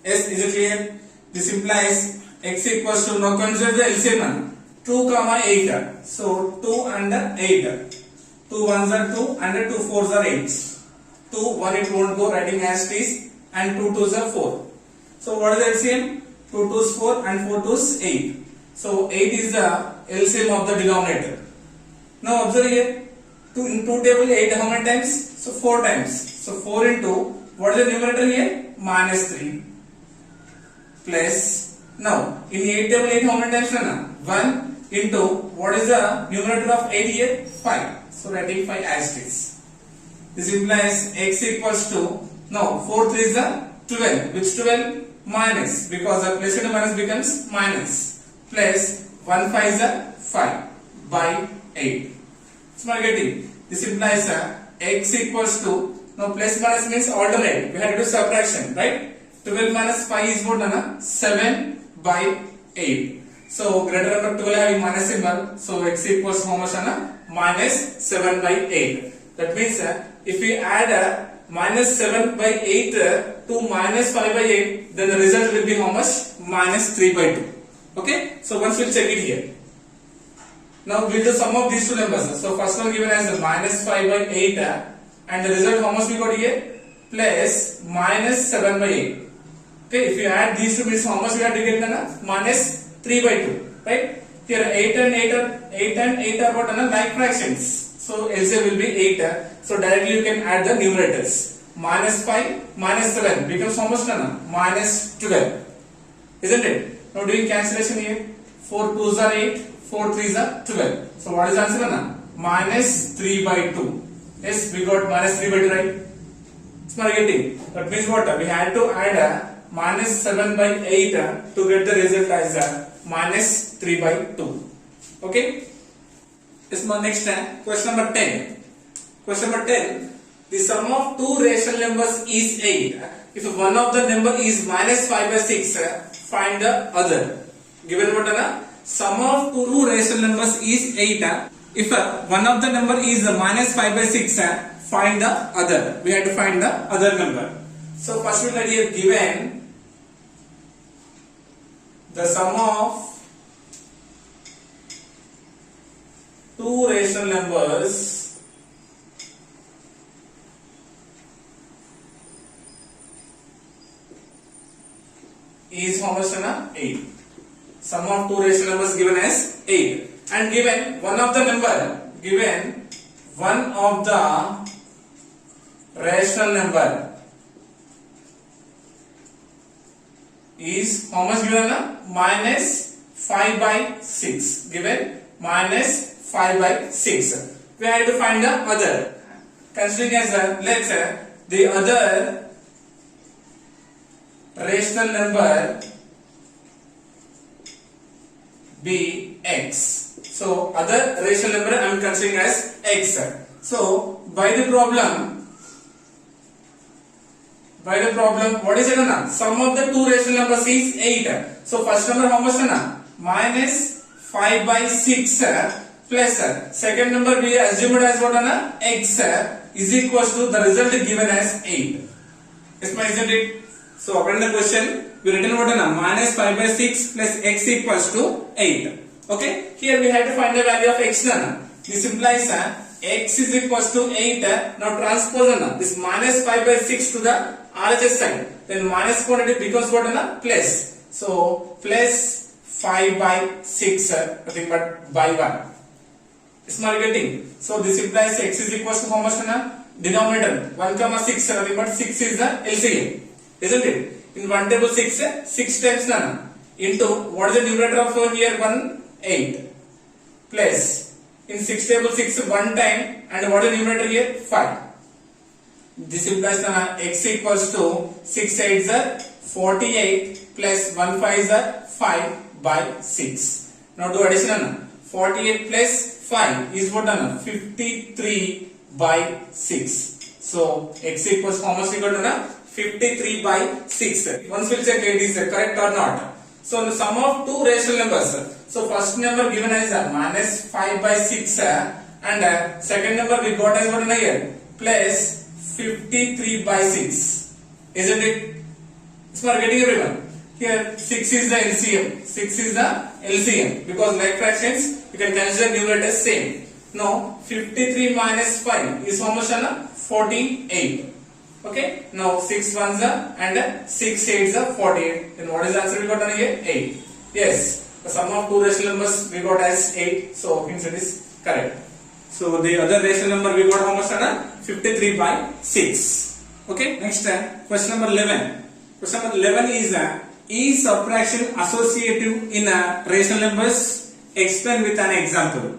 S1: Yes, is it clear? This implies x equals to, now consider the LCM 2 comma 8. So 2 and 8. 2 ones are 2 and 2 fours are 8. 2 1 it won't go, writing as it is, and 2 twos are 4. So what is the LCM? 2 twos 4 and 4 twos 8. So 8 is the LCM of the denominator. Now observe here, in 2 table 8 how many times? So 4 times. So 4 into, what is the numerator here? Minus 3 plus, now in 8 table 8 how many times? 1 into, what is the numerator of 8 here? 5. So writing 5 as it is. This implies x equals to, now 4 3 is the 12. Which 12? Minus, because the plus into minus becomes minus, plus 1 5 is the 5 by 8. So getting, this implies x equals to, now plus minus means alternate, we have to do subtraction, right? 12 minus 5 is what? 7 by 8. So greater number 12 having minus symbol, so x equals to how much? Minus 7 by 8. That means if we add minus 7 by 8 to minus 5 by 8, then the result will be how much? Minus 3 by 2. Okay, so once we'll check it here. Now we'll do sum of these two numbers. So first one given as minus 5 by 8 and the result how much we got here? Plus minus 7 by 8. Okay, if you add these two means how much we have to get? Minus 3 by 2. Right? Here 8 and 8 are what? Like fractions. So LCM will be 8. So directly you can add the numerators. Minus 5 minus 7 becomes how much? Minus 12. Isn't it? Now doing cancellation here. 4 2s are 8. 4 3s are 12. So what is the answer? Minus 3 by 2. Yes, we got minus 3 by 2, right? Smart getting. That means what? We had to add minus 7 by 8 to get the result as minus 3 by 2. Okay? This is next question number 10. Question number 10. The sum of two rational numbers is 8. If one of the number is minus 5 by 6, find the other. Given what? Sum of two rational numbers is 8. If one of the number is minus 5 by 6, find the other. We have to find the other number. So first we will here given the sum of two rational numbers is how much? 8. Sum of two rational numbers given as 8, and given one of the rational number is how much given? Minus 5 by 6. Given minus 5 by 6. We have to find the other. Considering as let's say the other rational number be x. So other rational number I am considering as x. So by the problem, what is it? Sum of the two rational numbers is 8. So first number how much? Minus 5 by 6 plus second number we assumed as what na x is equals to the result given as 8. Yes, isn't it? So according to the question we written what na minus 5 by 6 plus x equals to 8. Okay, here we have to find the value of x na. This implies x is equals to 8. Now transpose na this minus 5 by 6 to the RHS side, then minus quantity becomes what na plus. So plus 5 by 6 nothing but by 1. Small getting. So this implies x is equals to how much na denominator 1 comma 6 nothing but 6 is the LCM, isn't it? In one table 6 times na into what is the numerator of here 1 8 plus in 6 table 6 one time and what is the numerator here 5. This implies na x equals to 6 8 is 48 plus 1 5 is 5 by 6. Now do addition na 48 plus 5 is what na 53 by 6. So x equals how much equal to na 53 by 6. Once we'll check it is correct or not. So the sum of two rational numbers. So first number given as minus 5 by 6 and second number we got as what here plus 53 by 6. Isn't it? It's for getting everyone. Here 6 is the LCM. 6 is the LCM because like fractions you can consider numerator same. Now 53 minus 5 is how much? 48. Okay. Now 6 ones and 6 8s 48. Then what is the answer we got here? 8. Yes. The sum of two rational numbers we got as 8. So hence it is correct. So the other rational number we got how much? 53 by 6. Okay. Next question number 11. Question number 11 is subtraction associative in rational numbers? Explain with an example.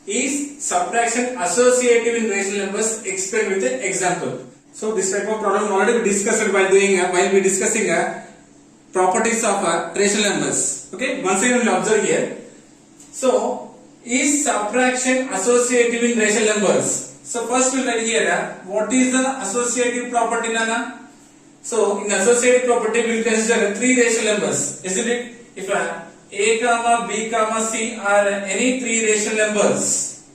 S1: Is subtraction associative in rational numbers? Explain with an example. So this type of problem already we discussed while we discussing properties of rational numbers. Okay, once again we will observe here. So is subtraction associative in rational numbers? So first we will write here what is the associative property nana. So in associative property we will consider three rational numbers, isn't it? If a comma b comma c are any three rational numbers.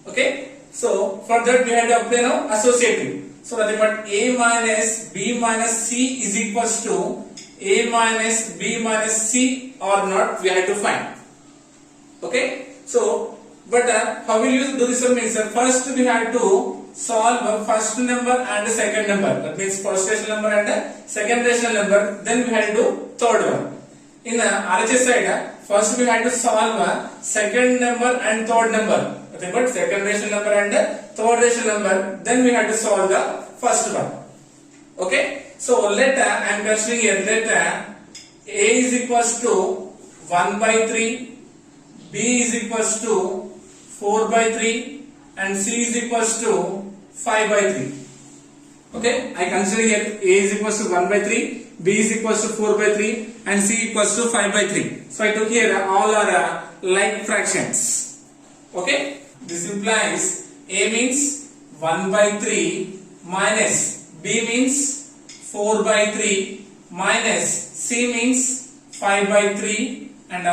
S1: Okay, so for that we have to apply now associative. So nothing but a minus b minus c is equals to a minus b minus c or not we have to find. Okay, so but how will you do this one means first we have to solve first number and second number, that means first rational number and second rational number, then we have to do third one. In RHS side first we have to solve second number and third number, nothing but second rational number and third rational number, then we have to solve the first one. Okay, so let I am considering here let a is equals to 1 by 3, b is equals to 4 by 3 and c is equals to 5 by 3. Okay, I consider here a is equals to 1 by 3, b is equals to 4 by 3 and c equals to 5 by 3. So I took here all are like fractions. Okay, this implies a means 1 by 3 minus b means 4 by 3 minus c means 5 by 3 and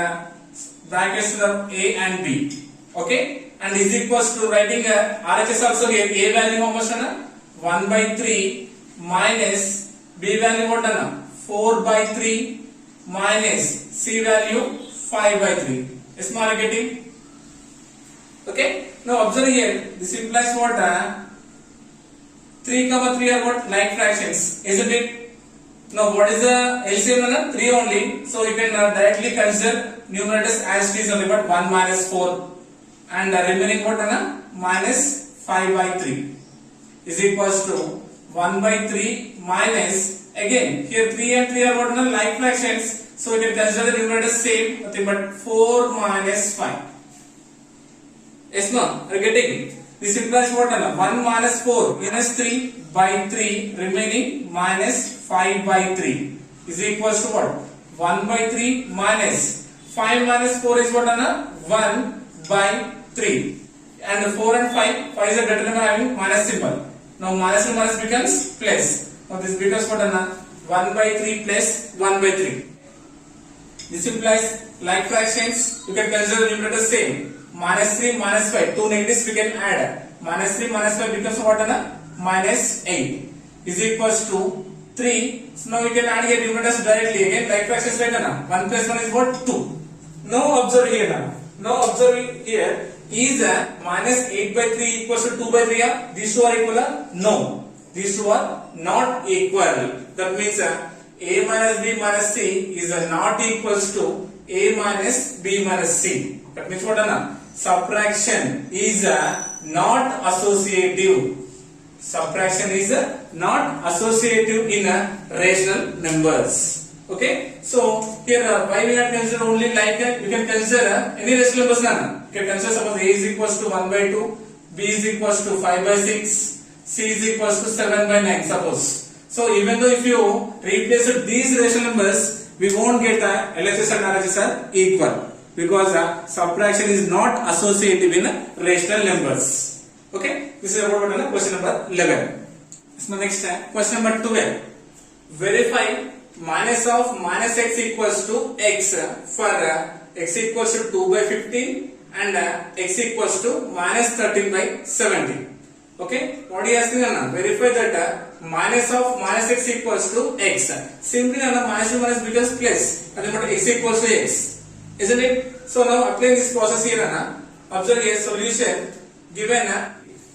S1: brackets of a and b. Okay, and is equals to writing RHS also here a value how much 1 by 3 minus b value what 4 by 3 minus c value 5 by 3. Is my getting? Okay, now observe here this implies what 3 comma 3 are what like fractions, isn't it? Now what is the LCM? 3 only, so you can directly consider numerators as it is only but 1 minus 4 and remaining what minus 5 by 3 is equals to 1 by 3 minus again here 3 and 3 are what like fractions, so you can consider the numerator same, nothing but 4 minus 5. Yes, no, are you getting? This implies what 1 minus 4 minus 3 by 3 remaining minus 5 by 3 is equals to what 1 by 3 minus 5 minus 4 is what 1 by 3 and 4 and 5 is a greater than having minus symbol. Now minus and minus becomes plus. Now this becomes what 1 by 3 plus 1 by 3. This implies like fractions you can consider the numerator same. minus 3, minus 5. Two negatives we can add. Minus 3, minus 5 becomes what? Minus 8 is equals to 3. So now we can add here numerators directly again. Like fractions right now. 1 plus 1 is what? 2. Now observe here now. Now observe here. Is minus 8 by 3 equals to 2 by 3? These two are equal? No. These two are not equal. That means a minus b minus c is not equals to a minus b minus c. That means what? Subtraction is not associative. Subtraction is not associative in rational numbers. Okay. So here why we have considered only like you can consider any rational numbers. You can consider suppose a is equals to 1 by 2, b is equals to 5 by 6, c is equals to 7 by 9 suppose. So even though if you replace these rational numbers, we won't get LHS and RHS are equal because subtraction is not associative in rational numbers. Okay, this is about question number 11. So next question number 12. Verify minus of minus x equals to x for x equals to 2 by 15 and x equals to minus 13 by 17. Okay, what are you asking? Verify that minus of minus x equals to x. Simply minus to minus becomes plus. And then x equals to x. Isn't it? So now applying this process here, observe here solution given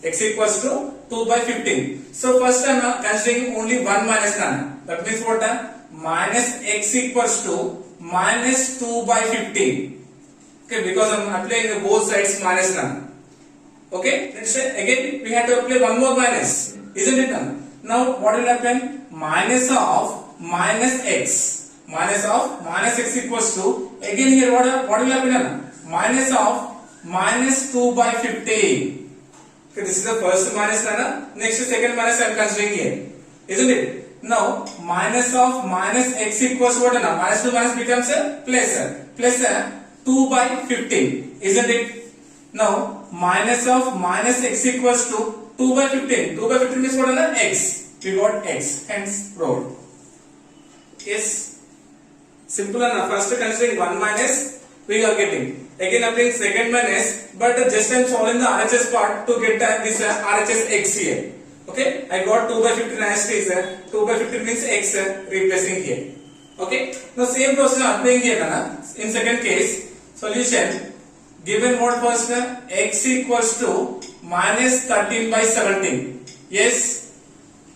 S1: x equals to 2 by 15. So first I am considering only 1 minus none. That means what? Minus x equals to minus 2 by 15. Okay, because I am applying both sides minus none. Okay, let's say again we have to apply one more minus, isn't it? Now what will happen? Minus of minus x. Minus of minus x equals to, again here what will happen? Minus of minus 2 by 15. Okay, this is the first minus. Next second minus I am considering here, isn't it? Now minus of minus x equals what? Minus 2 minus becomes a plus 2 by 15, isn't it? Now minus of minus x equals to 2 by 15. 2 by 15 means what? X. We got x. Hence rolled. Yes. Simple enough. First considering 1 minus we are getting. Again applying second minus, but just I am solving the RHS part to get this RHS x here. Okay. I got 2 by 15 as it is. 2 by 15 means x replacing here. Okay. Now same process applying here. In second case, solution. Given what first? X equals to minus 13 by 17. Yes.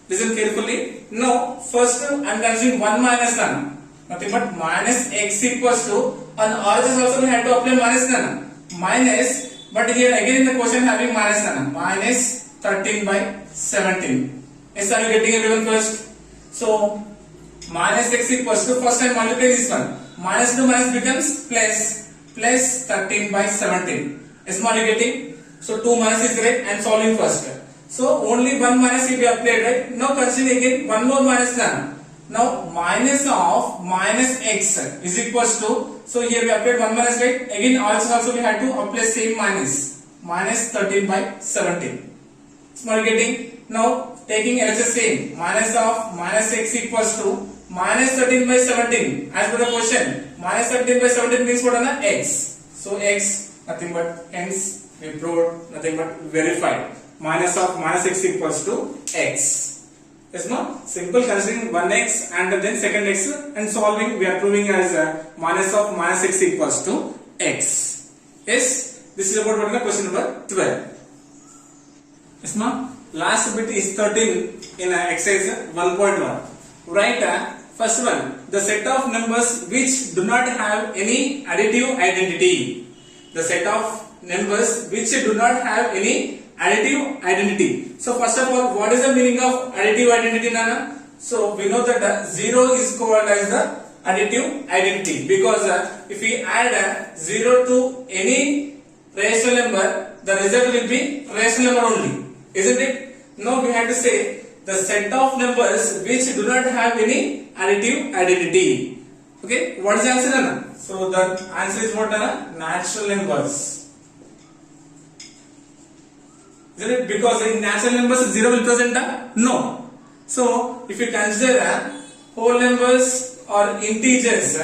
S1: Listen carefully. Now first I am considering 1 minus none. Nothing but minus x equals to, on RHS also we had to apply minus none. Minus, but here again in the question having minus none. Minus 13 by 17. Yes, are you getting everyone first? So minus x equals to, first time multiply this one. Minus to minus becomes plus 13 by 17. Is are you getting? So 2 minus is right and solving first. So only 1 minus will be applied, right? Now consider again one more minus none. Now minus of minus x is equals to, so here we applied 1 minus, right? Again also we had to apply same minus 13 by 17. So are you getting? Now taking LHS same, minus of minus x equals to minus 13 by 17. As per the question, minus 13 by 17 means what? X. So x, nothing but, hence we proved, nothing but verified. Minus of minus x equals to x. Yes, no? Simple considering 1x and then second x and solving we are proving as minus of minus x equals to x. Yes, this is about what? Question number 12. Yes, no? Last bit is 13 in exercise 1.1. Write first one, the set of numbers which do not have any additive identity. The set of numbers which do not have any additive identity. So first of all, what is the meaning of additive identity, Nana? So we know that 0 is called as the additive identity because if we add 0 to any rational number, the result will be rational number only, isn't it? Now we have to say the set of numbers which do not have any additive identity. Okay, what is the answer, Nana? So the answer is what, Nana? Natural numbers. Isn't it? Because in natural numbers 0 will present? No. So if you consider whole numbers or integers,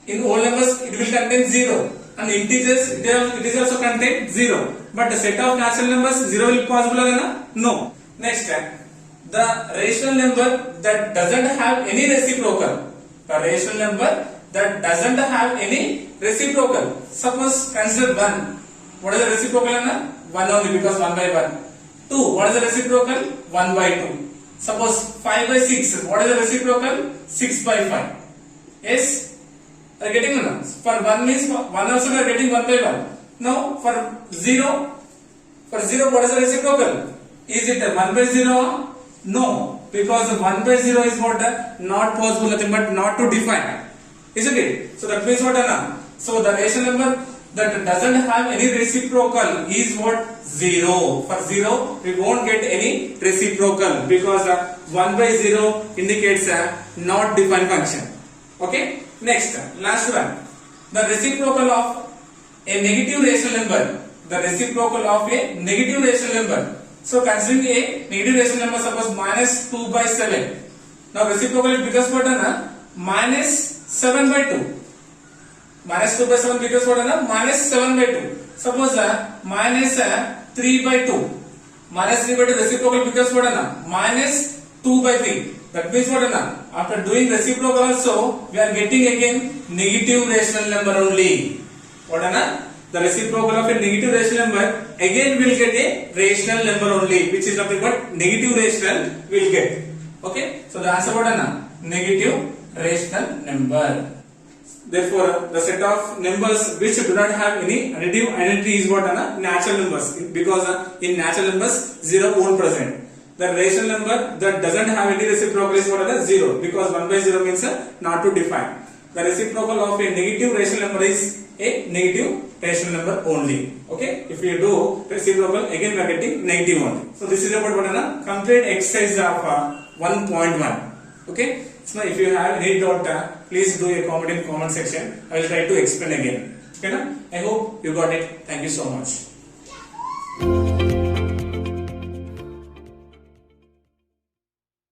S1: in whole numbers it will contain 0 and integers it is also contain 0. But the set of natural numbers 0 will be possible or no? Next, the rational number that doesn't have any reciprocal. The rational number that doesn't have any reciprocal. Suppose consider 1. What is the reciprocal? 1 only, because 1 by 1. 2. What is the reciprocal? 1 by 2. Suppose 5 by 6. What is the reciprocal? 6 by 5. Yes? Are you getting it? For 1 means 1 also we are getting 1 by 1. Now for 0. For 0 what is the reciprocal? Is it 1 by 0? No. Because 1 by 0 is what? Not possible, nothing but not to define. Isn't it? So that means what? So the rational number that doesn't have any reciprocal is what? 0. For 0 we won't get any reciprocal, because 1 by 0 indicates a not defined function. Okay. Next, last one. The reciprocal of a negative rational number. The reciprocal of a negative rational number. So considering a negative rational number, suppose minus 2 by 7. Now reciprocal becomes what? Minus 7 by 2. Minus 2 by 7 becomes what? Minus 7 by 2. Suppose minus 3 by 2. Minus 3 by 2 reciprocal becomes what? Minus 2 by 3. That means what? After doing reciprocal also, we are getting again negative rational number only. What? The reciprocal of a negative rational number, again we will get a rational number only, which is nothing but negative rational we will get. Okay. So the answer what? Negative rational number. Therefore, the set of numbers which do not have any additive identity is what? Natural numbers, because in natural numbers 0 won't present. The rational number that doesn't have any reciprocal is what? 0, because 1 by 0 means not to define. The reciprocal of a negative rational number is a negative rational number only. Okay. If you do reciprocal, again we are getting negative only. So this is about what? Complete exercise of 1.1. Okay. So if you have any doubt, please do a comment in comment section. I will try to explain again. Okay. I hope you got it. Thank you so much.